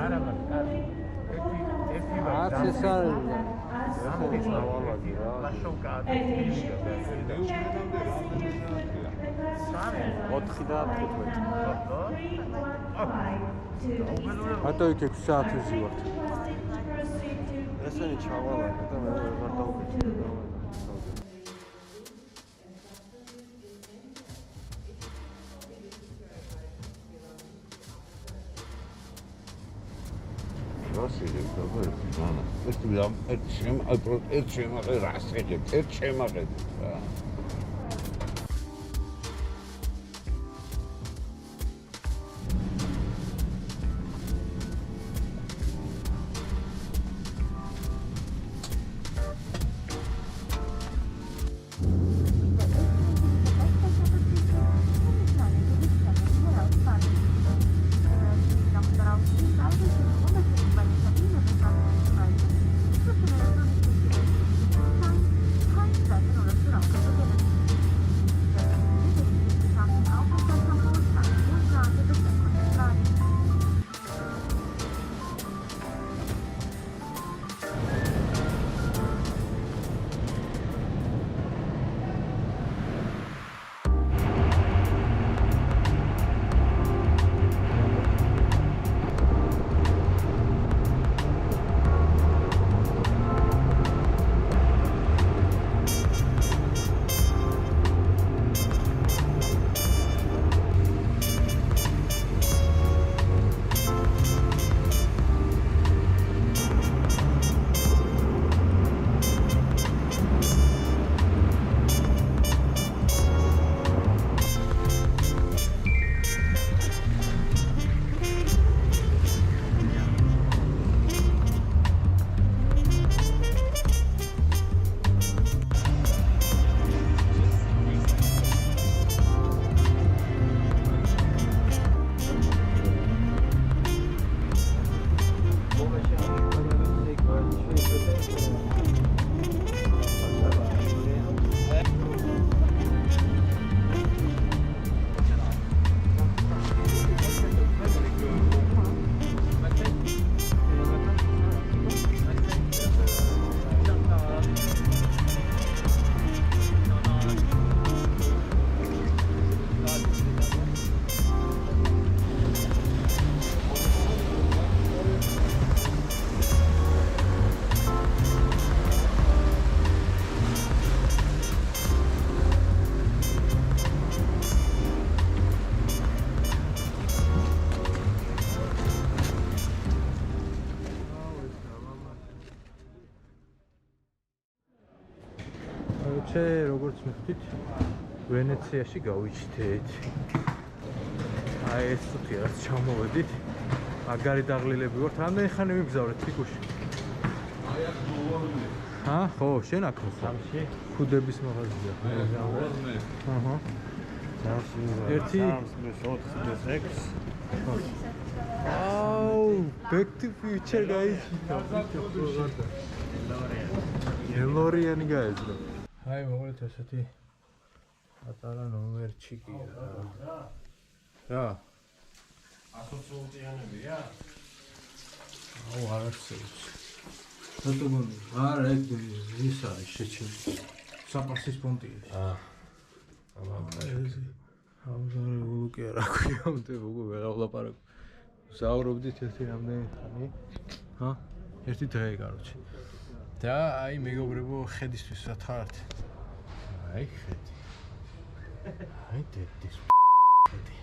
არა მაგარი. ერთი არც ეს არ სამის ნავალადი რა. მაშოვკა ადგილია. 4 და 15. მარტო იქ 6 საათი ვართ. ესენი ჩავალაგე და მე ვეღარ დავკეთე. Vasile, davai, mana. ეს ერთ შემაყე რას ეხებთ? ერთ შემაყედით რა. როგორც მივხვდით, ვენეციაში გავიჩნდეთ. აი ეს თუთია, რაც ჩამოვედით. მაგარი დაღლილები ვართ. რამდენი ხანი ვიგზავრეთ ფიქუში? აი აქ დუორნე. ხო, შენ აქ ხო? სამში. ქუდების მაღაზია. დუორნე. აჰა. სამში. 1 აუ, back to future guys. ელორიანი გაეძრო. აი მოკლედ ესეთი პატარა ნომერჩიკია რა ასოციაციიანებია აუ არ არსებობს რატომ არა ეგ ის არის შეჩემი საპასის პონტია აუ ზარე უკე რა ქვია მე უკვე ვეღარ ვლაპარაკ საუბრობდით ერთი რამდენი ხანი ერთი დღე კაროჩი და აი მეგობრებო ხედისთვის სათხართ აი ხედი აი დედის ხედი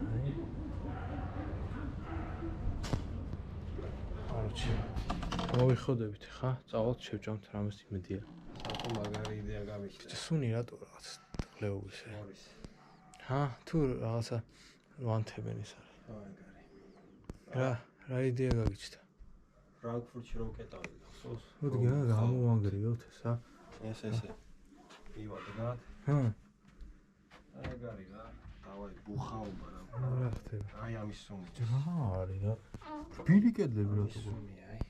აი კაროჩი მოვიხოდებით ხა წავალთ შევჭამთ რამეს იმედია სათო მაგარი იდეა გამიშა სუნი რატო რაღაც ყლეობისე თუ რაღაცა ვანთებენ ის არის რა იდეა გაგიჩნდა ფრანკფურტში რო ვკეტავდი ხსოვს მოდი გამოვანგრიოთ ესა ესე მივადგათ აგარი რა დავაი ბუხაობა რა ხდება აი ამის სუნი არის რა ბილი კედლები რა თქო სუნი აი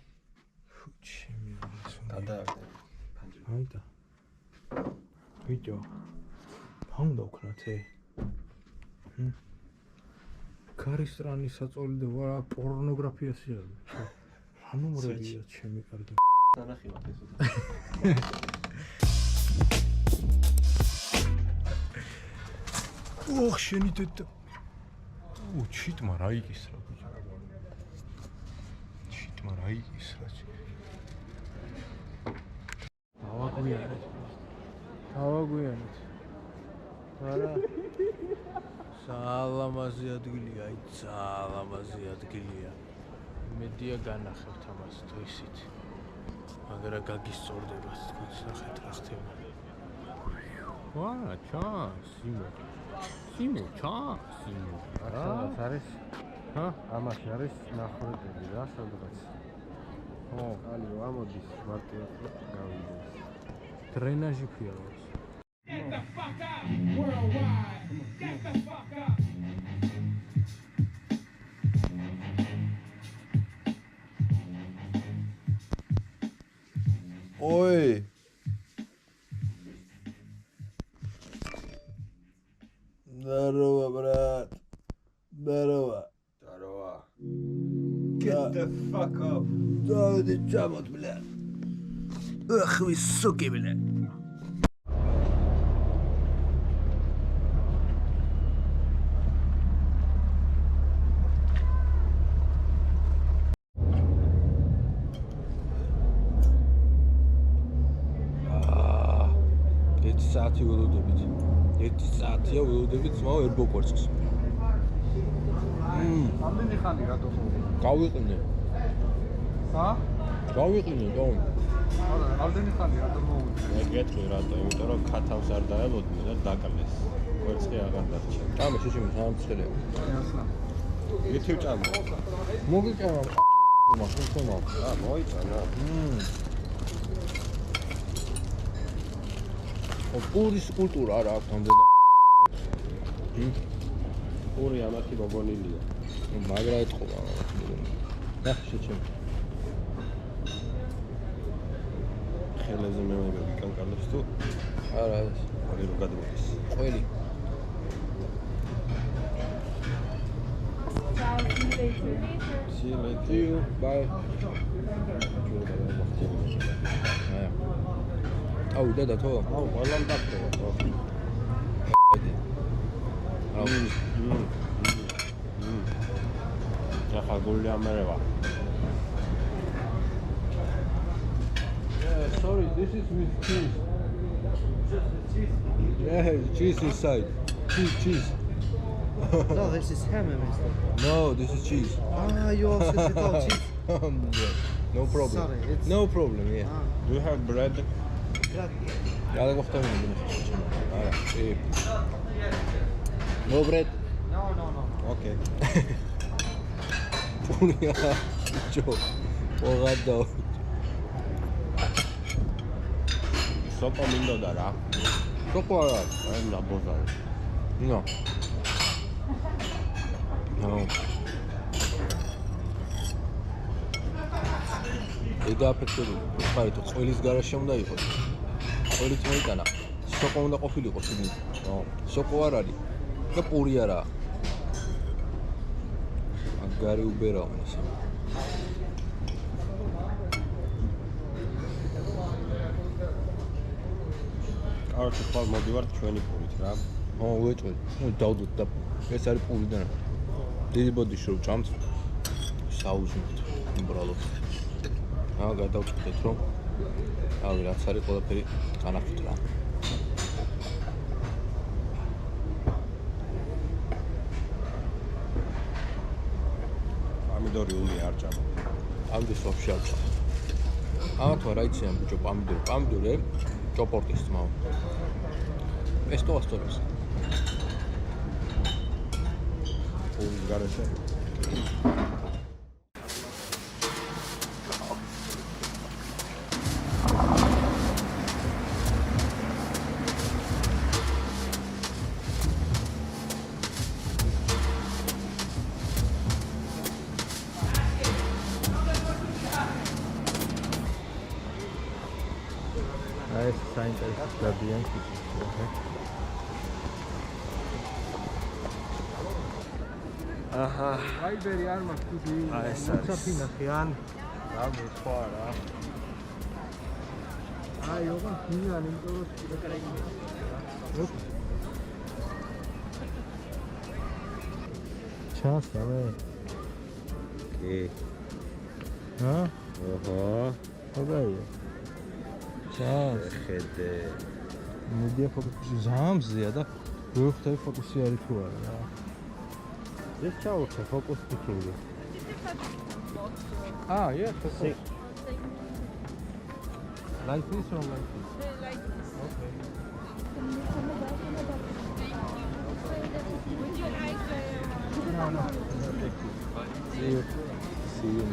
ჩემი სუნი გადააგდები ფანჯრა აი და ვიდეო ფაუნდა უკნათე ქარის საწოლი და ვარა პორნოგრაფიასია. ნუმრებია ჩემი კარგი. დანახილად ეს უდა. ოხ შენი დედა. ჩიტმა რა იკისრა ბიჭო. ჩიტმა რა იკისრა. დავაგვიანეთ. არა. სალამაზი ადგილია, აი სალამაზი ადგილია. მედია განახებთ ამას დღისით. მაგრამ გაგისწორდება თქვენ ნახეთ რა ხდება. ვა, ჩანს, სიმო, ჩანს, სიმო. რა არის? ჰა? ამაში არის ნახრები რა სადღაც. ხო, ალი ამოდის მარტივად გავიდეს. დრენაჟი ფიაროს. Get the fuck up! Worldwide! Get the fuck up! Oi! Здорово, брат. Здорово. Здорово. Get the fuck up. Давай, чамот, бля. Ах, вы суки, бля. საათი ველოდებით. 1 საათია ველოდებით ძმაო ერბოკვერცხს. ამდენი ხანი რატო მოვა? გავიყინე. ხა? გავიყინე, დო. არა, ამდენი ხანი რატო მოვა? მე გეტყვი რატო, იმიტომ რომ ქათავს არ დაელოდნენ და დაკლეს. კვერცხი აღარ დარჩა. ჭამე შეშიმი სამცხელია. jasna. მითივ ჭამე. მოგიჭამა მაგას ხომა. მოიწანა. პურის კულტურა არა აქვს ამდენი. პური ამათი მოგონილია. მაგრა ეთყობა. და შეჩემ. ხელებზე მე გიკანკალებს თუ არა, აგერ რო გადმოდის. ყველი. See you later. Bye. აუ დედათო? აუ, ყველამ დაგწოვა. აუ. ახლა გული ამერევა. Sorry, this is with cheese. Just the cheese. Yeah, cheese inside. Cheese. No, this is ham, mister. No, this is cheese. Ah, you also without cheese. Yeah, no problem. Sorry, it's- No problem, yeah. Do you have bread? Grazie. რა გახტავინე არა, No bread. No. Okay. პურია. ჯო. ოღადო. სოპა მინდოდა რა. სოპა არა. აი ნაბოზარი. No. ედა აფეთქებული. ხარიტო წყვილის გარაშე უნდა იყოს. ყველით მოიტანა. სოკო უნდა ყოფილიყო შიგნით. სოკო არ არის. და პური არა. აგარი უბერავ ისე. კარგი, ხვალ მოდივართ ჩვენი პურით რა. უეჭველი. დავდოთ და ეს არის პური და დიდი ბოდიში რომ ჭამთ საუზმოთ უბრალოდ. გადავწყვეტეთ რომ ავი რაც არის ყველაფერი განახოთ რა. პამიდორი ული არ ჭამო. ამდის ვაფშე არ ჭამ. ამათმა რა იციან ბიჭო პამიდორი ჭოპორტის თმაო. პესტო ასტორებს. პურის გარშე. აი ეს საინტერესო დადიან კითხვა. აჰა. ვაიბერი არ მაქვს თუ აი ეს არის. საფინახი ან რა მოხვა რა. აი ოღონდ გინან იმიტომ რომ ჩანს რა კი. ჰა ოჰო. აბაია ჩანს ხედე. მედია ფოკუსი ზამზია და ვერ ხვდები ფოკუსი არის თუ არა რა ეს ჩავუხე ფოკუს ფიქინგი. yes Like this or like this? Like this. Okay. Would you like no See you. See you.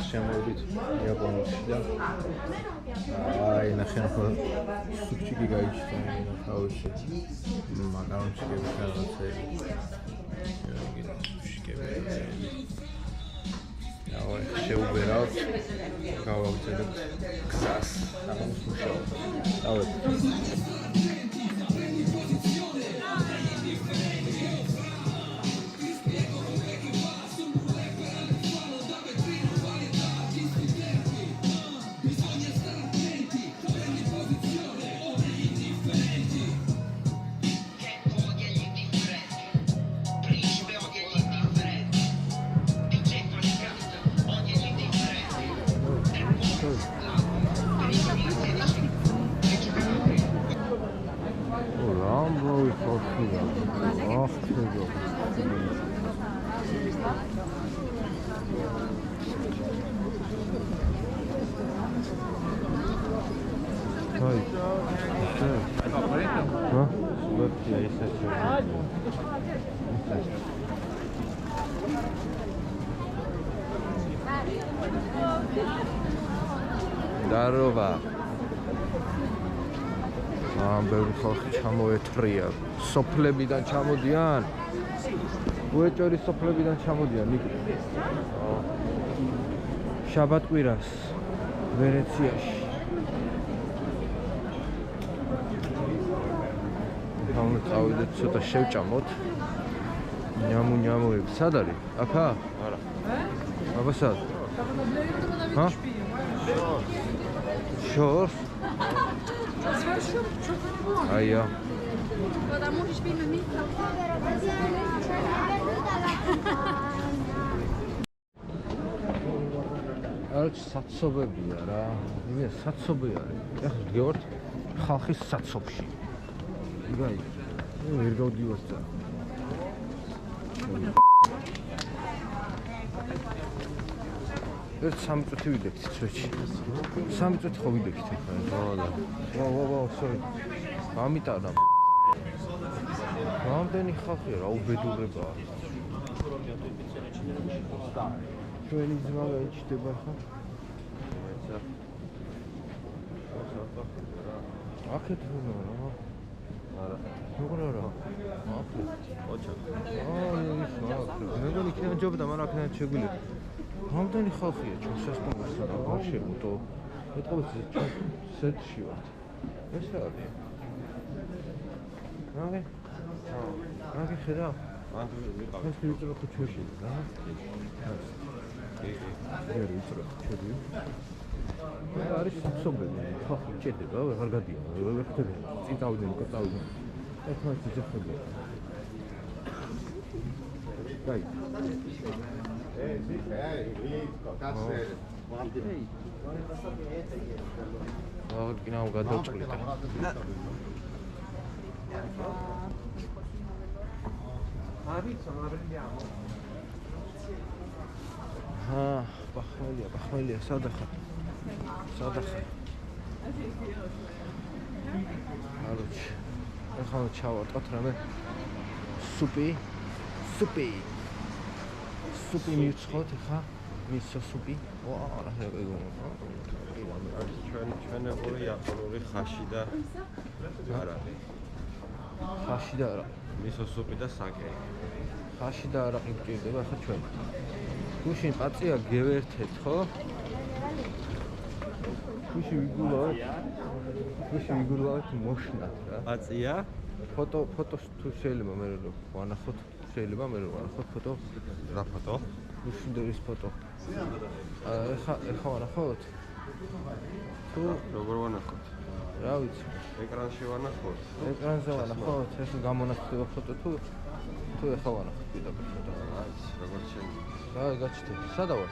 შემოვიდით იაპონიაში და აი ნახე სუჩიკი გაიჩნდა თავში მაგარონჩიკები რაღაცები შეუბერავთ გავაგზავნებთ გზას ამას მუშაობთ დავეთ Дарова. ბევრი ხალხი ჩამოეთრია. სოფლებიდან ჩამოდიან. უეჭველი სოფლებიდან ჩამოდიან. შაბათკვირას ვენეციაში. თავი წავიდეთ ცოტა შევჭამოთ. ཉამუები. სად არის? აქა? არა. აბა სად? ჰა? Шорс. Ая. Потому что фильм ми. არც საცობებია რა. იმე საცობი არის. ეხლა გეორთ ხალხის საცობში. იგაი. ვერ გავდივართ და. ერთ 3 წუთი ვიდექით სვეტში. 3 წუთი ხო ვიდექით ახლა. ვა, sorry. გამიტანა. რამდენი ხალხია რა უბედურებაა. ჩვენი ძმა გაიჩნდება ხა? აქეთ რა? არა. როგორ არა? აქეთ. ოჩა. მეგონი იქნება ჯობდა, მაგრამ აქედან შეგვიძლია. რამდენი ხალხია ჩვენ სასტუმროსა და ბავშვებო? ეთქობთ ჩვენ სეტში ვართ. ეს რა არის? რა? რა ხედავ? ან ვიყავ. ეს ვიწრო ხუჩოში რა? კი. ვერ ვიწრო ხუჩები. არის საცობები. ხალხი ჭედება, ვეღარ გადიან. ვერ ხდებიან. წინ წავიდნენ, უკვე წავიდნენ. ეხლა ძიძახებია. Dai. Ordina un gadoclita. Baxmelია, სადახარ. Короче, ახლა ჩავარტყოთ რამე სუპი მივცხოთ ხა მისო სუპი რა ეგო არის ჩვენებული იაპონური ხაში და არა მისო სუპი და საკე ხაში და არა გჭირდება ხა ჩვენ გუშინ პაწია გევერთეთ ხო გუშინ ვიგულავთ მოშნათ რა პაწია ფოტოს თუ შეიძლება მე ვანახოთ შეიძლება მე ვანახოთ ფოტო რა ფოტო უშინდერის ფოტო ეხა ვანახოთ თუ როგორ ვანახოთ რა ვიცი ეკრანში ვანახოთ ეკრანზე ვანახოთ ეს გამონახდება ფოტო თუ ეხა ვანახოთ პირდაპირ ფოტო არის როგორ შეიძლება რა გაჩნდა სადა ვარ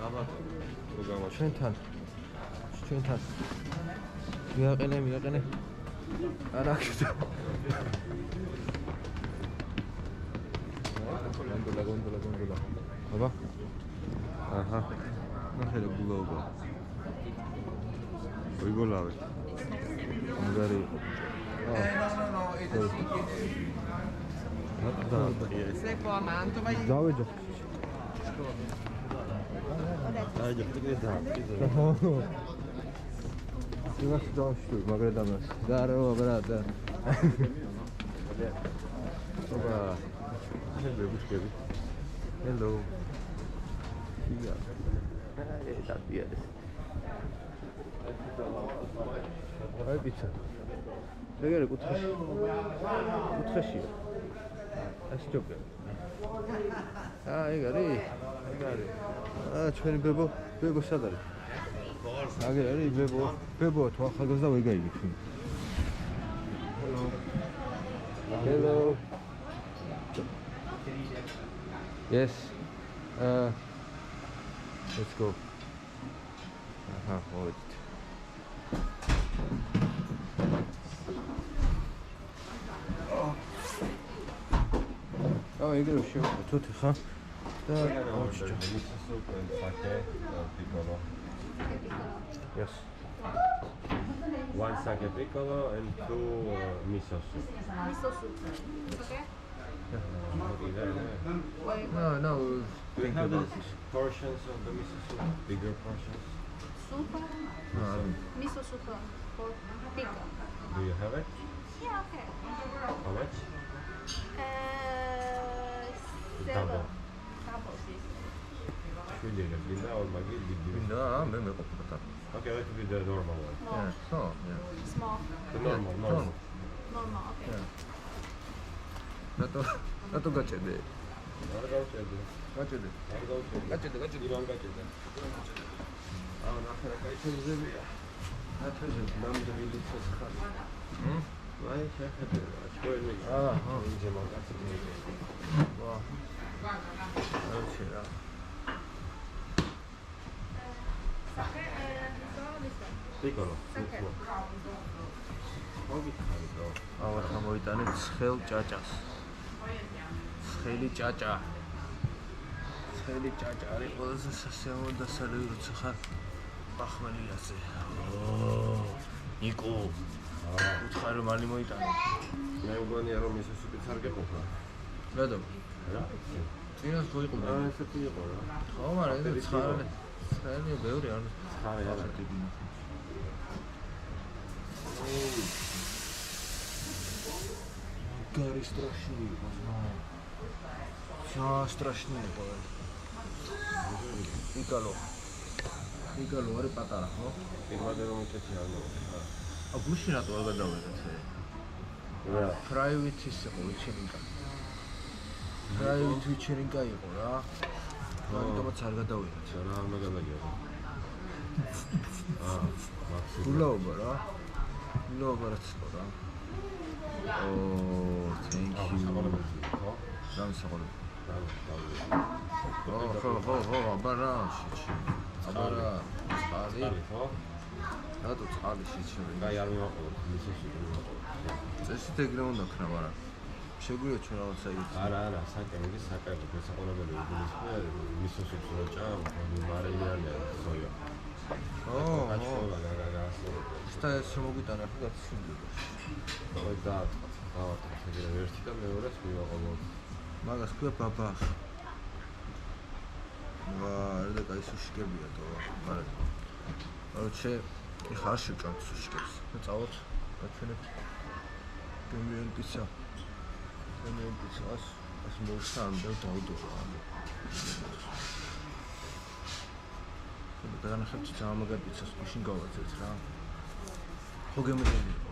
აბა თუ გამო ჩვენთან მიაყენე არა ხდება გონდოლა აბა აჰა ნახე რა გულაობა ვიგულავე მაგარი დავეჯო. იმას დავშვი, მაგრამ დამას. Здорово, брат. ობა ბებუშკები Hello. Ja. Dat weer is. აი პიცა. ეგ არის კუთხეში. კუთხეში. ეს ჯობია. ეგ არის. ეგ არის. ჩვენი ბებო სად არის? აგ არის ბებო თუ ახალგაზრდა ვეგაიგებ შენ. Hello. Yes. Let's go. Hold it. ეგრევე შევთოთ ხა და მოჭჭა. Yes. One sake piccolo and two miso soup. Miso soup. Okay. No. Do you have the portions of the miso soup? Bigger portions? Soup. Miso soup for pickle. Do you have it? Yeah, okay. How much? Double. Double, yes. Linda or Maggie? მინდა მე მეყოფა. Okay, let it be the normal one. Yeah, so, yeah. Small. The normal. Normal, okay. რატო გაჭედე? არ გავჭედე. გაჭედე. არ გავჭედე. გაჭედე. ირან გაჭედე. ნახე რა кай შეზებია. ათეზე ნამდვილი ცოცხალი. აი შეხედე, აჩვენი. ინჯე მაგაცი. ვა. აჩი რა. Sake, Piccolo. Sake. აღარ გამოიტანე ცხელ ჭაჭას. ცხელი ჭაჭა. ცხელი ჭაჭა არის ყველაზე სასიამოვნო დასალევი როცა ხარ ბახმალიაზე. ნიკო. უცხარი რომ მალი მოიტანე. მე მგონია რომ ის სუპიც არ გეყოფა. რატომ? წინას ხო იყო? ესეთი იყო რა. ხო, მაგრამ ეს ცხარე. ცხელი ბევრი არ ცხარე არა. Gary strasznie იყო. Strasznie იყო. იკალო არის პატარა, ხო? პირველად რომ ისეთი არ მოხდა. გუშინ რატო არ გადავედეთ? რა? Private ის იყო ვიჩერინკა. Private ვიჩერინკა იყო რა. ამიტომაც არ გადავედეთ. რა არ მაგალაგია. მაქსიმუმ. გულაობა რა. გულაობა რაც იყო რა. Thank you. ხო? სამსახურები. ხო, აბარა, შეჩი. აბარა, წყალი. ხო? რატო წყალი შეჩი? აი არ მივაყოლებ, ისეთი მივაყოლებ. წესით ეგრე უნდა ქნა, მაგრამ შეგვიძლია ჩვენ რაღაცა იგივე. არა, საკემი, საკემი, გასაყოლებელი იგულისხმე, მისოსებს როჭა, მარილიანია, სოია. აჩვენა გაგასო. სტაის მოგვიტანა ხო გაცილდება. ხო და ეგრე ერთი და მეორეს მივაყოლებ. მაგას ქვია ბაბახ. რა და ის უშიკებია თო. მაგრამ короче, ხარ შევჭამთ უშიკებს. და წავოთ გაჩვენებთ. გემიან პიცა. გემიან პიცას ეს მოვსთან და დავდო. და განახებთ ძალიან პიცას გუშინ გავაძეთ რა. ხო გემიანი იყო.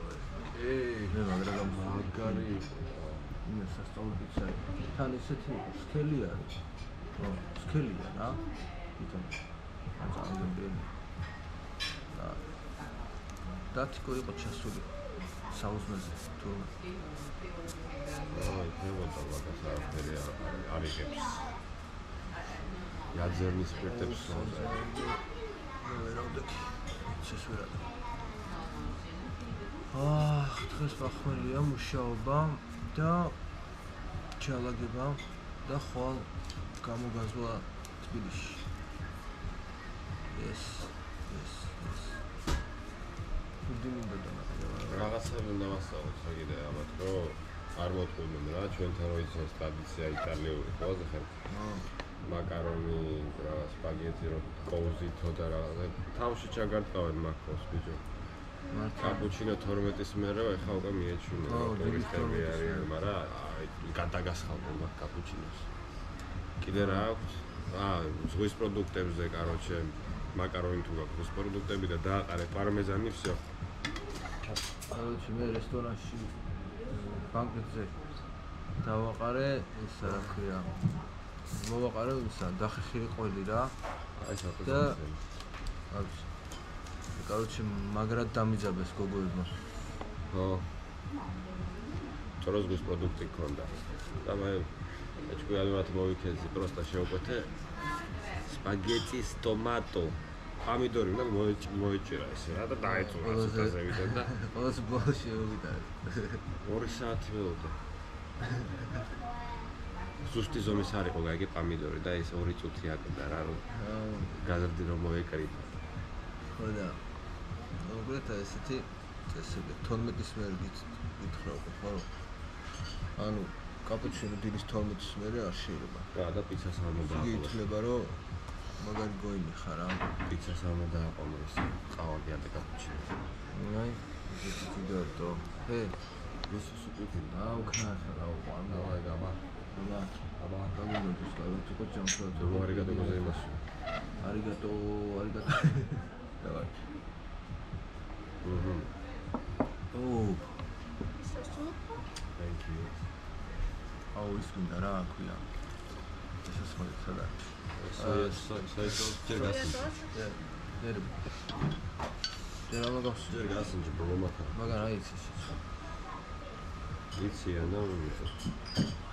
მე მაგრამ მაგარი მე სასწავლო პიცა. თან ისეთი იყო, სქელი არის. ხო, სქელია რა. ვითომ ძალიან გემიანი. დათიკო იყო ჩასული საუზმეზე თუ აი, მეგონა მაგას არაფერი არ იგებს. იაძერნის სპირტებს სოზე. ვერავდაკი შესვერად. დღეს ბახმელია მუშაობა და ჩალაგება და ხვალ გამოგაზვა თბილისში. Yes. გუდი მინდა და რაღაცები უნდა ვასწავლოთ კიდე ალბათ, რომ არ მოტყუდნენ რა, ჩვენთან რო იცის ტრადიცია იტალიური ყველაზე ხერხი. მაკარონი, რა, სპაგეთი რო კოუზითო და რა, თავში ჩაგარტყავენ მაქროს ბიჭო. კაპუჩინო 12-ის მერე ეხა უკვე მიეჩვენა, ტურისტები არიან, მაგრამ გადაგასხავდნენ მაგ კაპუჩინოს. კიდე რა აქვს? ზღვის პროდუქტებზე, კაროჩე, მაკარონი თუ გაქვს ზღვის პროდუქტები და დააყარე პარმეზანი, всё. Короче, მე რესტორანში ბანკეტზე დავაყარე ეს რა ქვია. მოვაყარე ისა დახეხილი ყველი რა. აი საერთოდ და აქვს. Короче, მაგრად დამიძაბეს გოგოებმა. ხო. ჭოროს ზღვის პროდუქტი ქონდა. და მე ეჭკვიანურად მოვიქეცი, პროსტა შევკვეთე სპაგეტის ტომატო. პამიდორი უნდა მოეჭერა ესე რა და დაეწურა ცოტაზე ვიდრე და ყველაზე ბოლოს შევიდარე. 2 საათი ველოდე. ზუსტი ზომის არ იყო გაიგე პამიდორი და ეს 2 წუთი აკდა რა რომ გაზრდი რომ მოეკრიბა. ხო და უბრალოდ ესეთი წესები 12-ის მერე გითხრა უკვე ხო ანუ კაპუჩინო დილის 12-ის მერე არ შეიძლება. რა და პიცას არ უნდა იგი ითვლება რომ მაგარი გოინი ხარ რა. პიცას არ უნდა აყოლო ეს ყავადი ანტე კაპუჩინო. აი ეს კიდევ ჰე ეს სუპერი აუქნახა რა უყანდა აი გამა. და აბა გამიგოდეს რა თქო ჯამსა თუ არიგატო გოზაიმასო. არიგატო დავай. Oh. Thank you. აუ ის მინდა რა ქვია. ეს სხვა სადა. Soy ჯერ გასინჯი. ჯერ ამაგავს ჯერ გასინჯი ბოლომათა. მაგარ აი ის. იცი ანა ვიღო.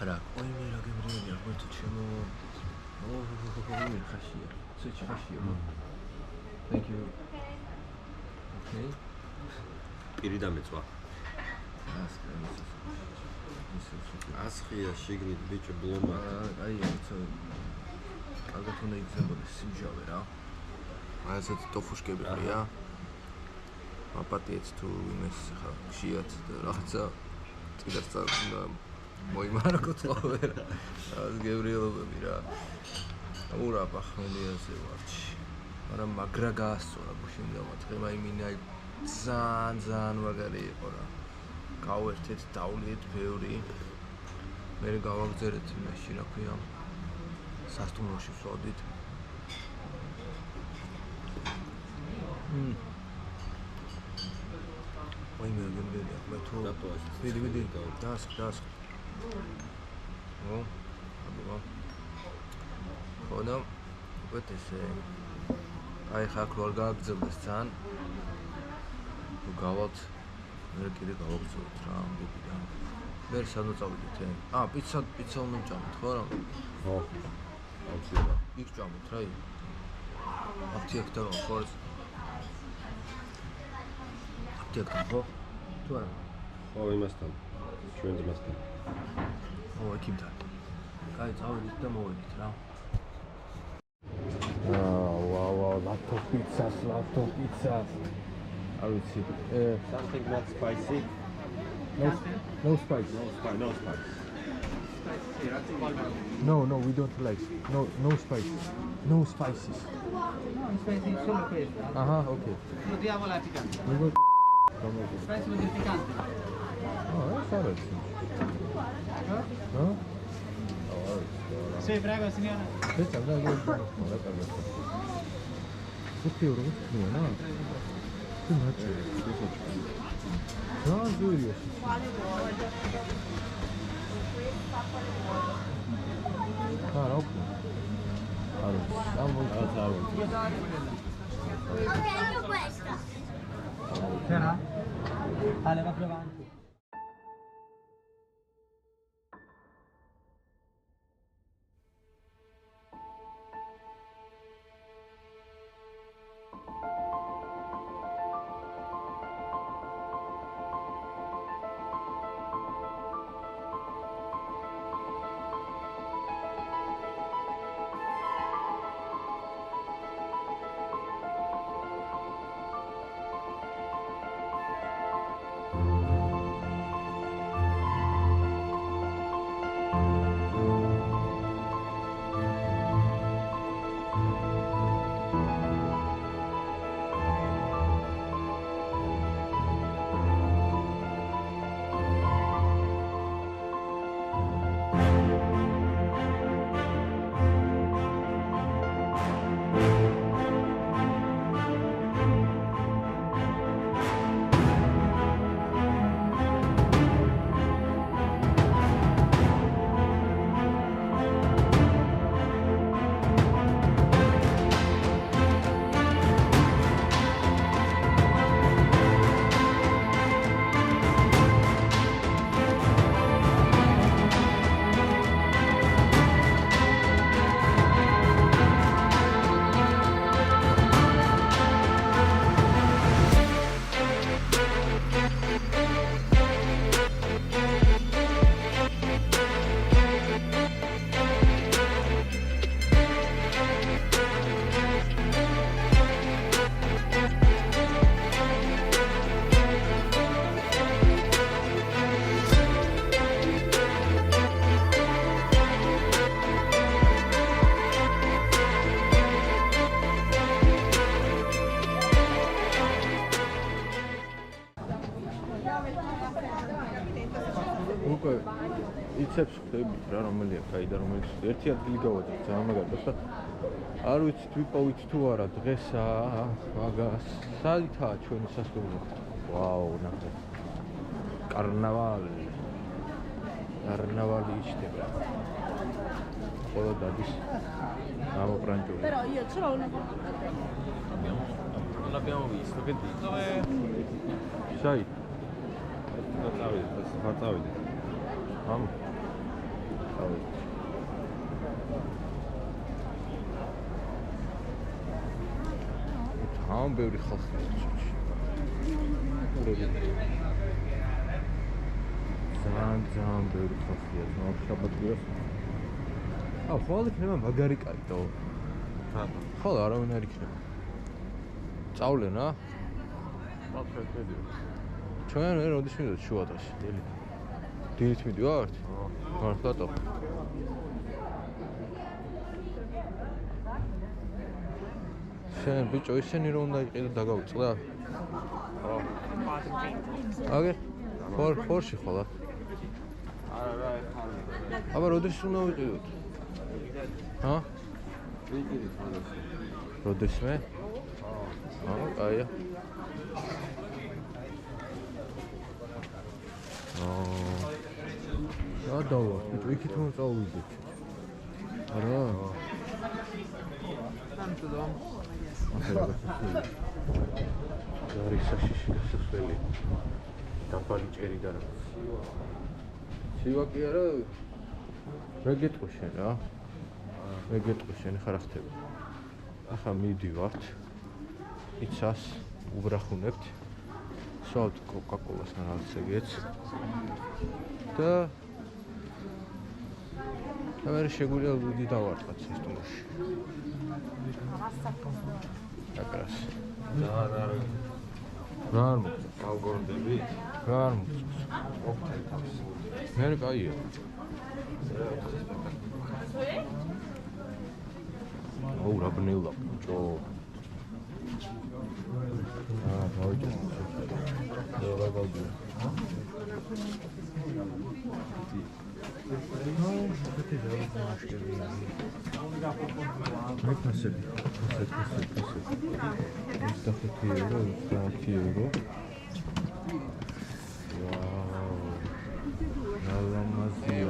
არა, ой მე რა გემრიელია, მოიწო ჩემო. მე ხაშია. სუჩი ხაშია. Thank you. Okay. პირი დამეწვა. ასხია შიგნით ბიჭო ბლომათა. აი ეცო. ალბათ უნდა იგზავნოს სიმჟავე რა. აი ესეთ ტოფუშკები ყია. აპატიეთ თუ იმეს ხა გშიათ და რაღაცა წინასწარ უნდა მოიმარაგო თხოვე რა. ეს გებრიელობები რა. უրա ბახმელიაზე ვარჩი. მაგრამ მაგრა გაასწორა გუშინდამა თქმა იმინა ძალიან მაგარი იყო რა. გავერთეთ დავლიეთ ბევრი. მე გავაგზავნეთ იმაში რა ქვია. სასტუმროში ვსვავდით. ой მე გემრიელია მე თუ ვიდი დასხ ო აბა ხოდა უკვე ესე აი ხა ქლორ გააგზავნეს ძალიან თუ გავალთ მე კიდე გავაგზავნეთ რა ამბობია მე სადაც წავიდეთ პიცა უნდა ვჭამოთ ხო რა ხო აუცილებლად იქ ვჭამოთ რა აფთიაქ და ხო ხო? თუ არა? ხო, იმასთან. ჩვენ ძმასთან. ო, იქიდან. კაი, წავედით და მოვედით რა. ვაუ, ლათო პიცას. არ ვიცი. Something not spicy. No spice. No spice. No, we don't like. No spice. No spices. No, spicy solo questo. Okay. Lo diamo la piccante. Spicy with il piccante. Sorry. No? Sì, prego signora. Aspetta, Tutti euro, no? Che faccio? No, giuro. Quale vuoi? Questa quale vuoi? Ok. Allora, Ok, io questa. C'era? Ale, va più avanti. უკვე იცებს ხდებით რა რომელია კაი და რომელიც ერთი ადგილი გავაძებ ძალიან მაგარად და არ ვიცით ვიპოვით თუ არა დღესა მაგას საითაა ჩვენი სასტუმრო ვაუ ნახე კარნავალი იჩდება ყველა დადის ამოპრანჭული Però io ce l'ho una Non l'abbiamo visto, che dici? Dove? Sai? Facciamo. Am. Ciao. Am ბევრი ხალხი ჩუჩი. ძალიან ბევრი ხალხია, შაბათია. ხოლმე იქნება მაგარი კაიტო. ხოლმე არავინ არ იქნება. წავლენ რა? მაფრეთები. ჩვენ როდის მივიდეთ შუადღეში? დილით მივდივართ? მართლატო. შენ ბიჭო ისენი რომ უნდა იყიდო დაგავიწყდა? აგე? ხორში ხოლმე. არა, ეხლა. აბა როდის უნდა ვიყიდოთ? ჰა? ვიყიდით როდესაც. როდესმე? კაია. რა დავა? ბიჭო იქით რომ წავიდეთ. არა. არის საშიში გასასვლელი. დაბალი ჭერი და რა. სივა კი არა. რა გეტყვი შენ რა? რა გეტყვი შენ ხარ ახტები? ახლა მივდივართ. იცას უბრახუნებთ. სვავთ კოკა-კოლას ან რაღაც ეგეც. და ამერ შეგვიძლია ლუდი დავარტყათ სასტუმროში. აკრას. რა არ მოგწონს. გავგორდები? რა არ მოგწონს. ოქთე თავს. მე კაია. აუ რა ბნელა ბიჭო. გავიჭერე. რა გავდივარ. მეკასები. €25. ვაუ. რა ლამაზია.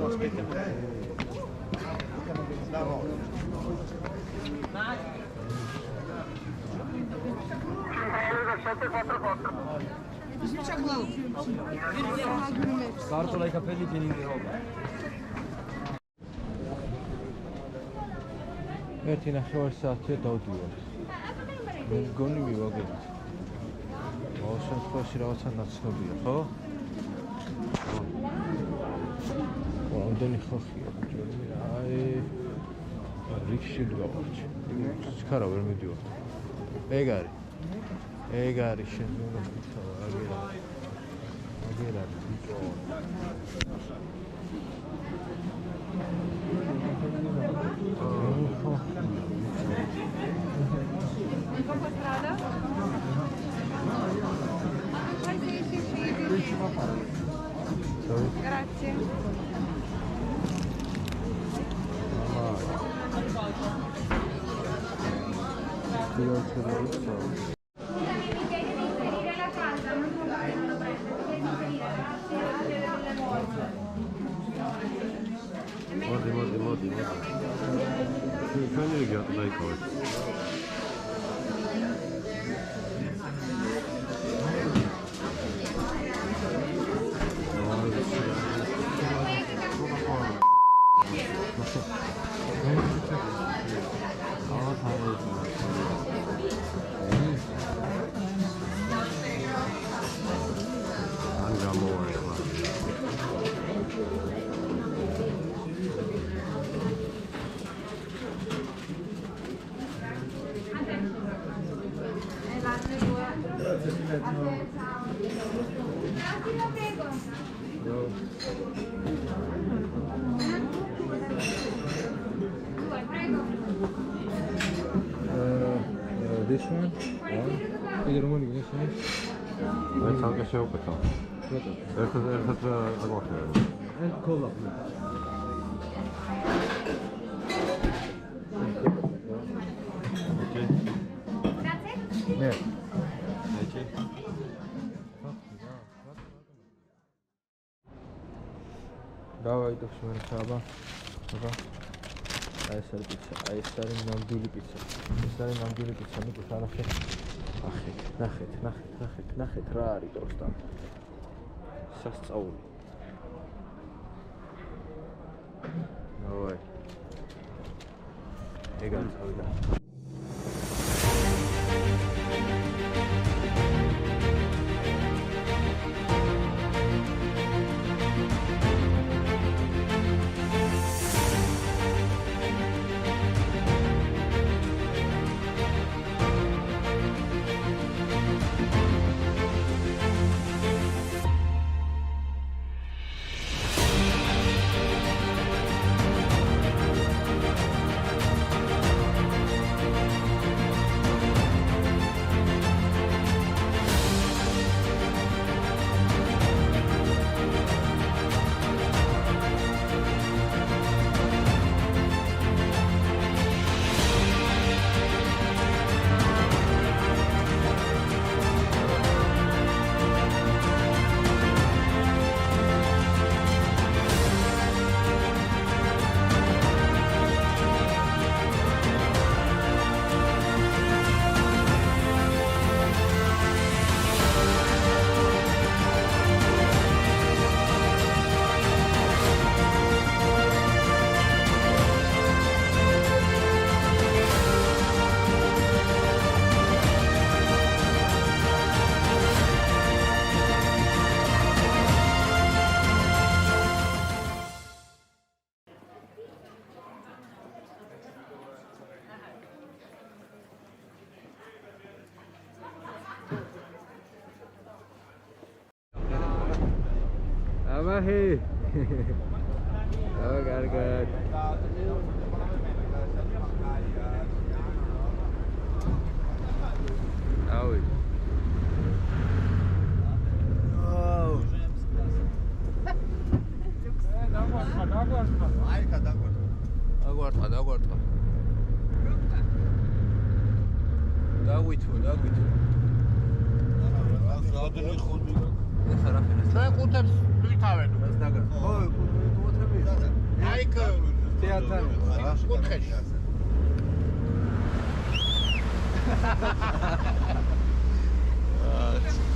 Cartola i capelli pieni di roba. ერთი ნახევარი საათია დავდივართ. მე მგონი მივაგებთ. ყოველ შემთხვევაში რაღაცა ნაცნობია, ხო? რამდენი ხალხია ბიჭო? აი რიქში გავარჩი. სქარა ვერ მიდივართ. ეგ არის შენ უნდა ვიქცავ აგერ არის ბიჭო. Grazie. მოდი. ჩვენი რიგი დაიქოვეთ. This one? Either one this one? მე ცალკე შევუკეთა. ერთად აგვახერე. and cola, please. Okay. That's it? Yeah. Okay. Давай это всё разобра. Ага. აი ეს არის პიცა, აი ეს არის ნამდვილი პიცა. ეს არის ნამდვილი პიცა, მიგეთ ანახეთ. ნახეთ რა არის პროსტა. სასწაული. დავაი. ეგარ წავიდა. Hey. Oh, good. Oh. დაგვარტყა. დაგვით. რადენი ხოდი. ეს არაფერს. ჩვენ ყუთებს თვითავენ. ეს დაგა. ხო, ყუთები. აიქ თეატრალ. კუთხეში. აა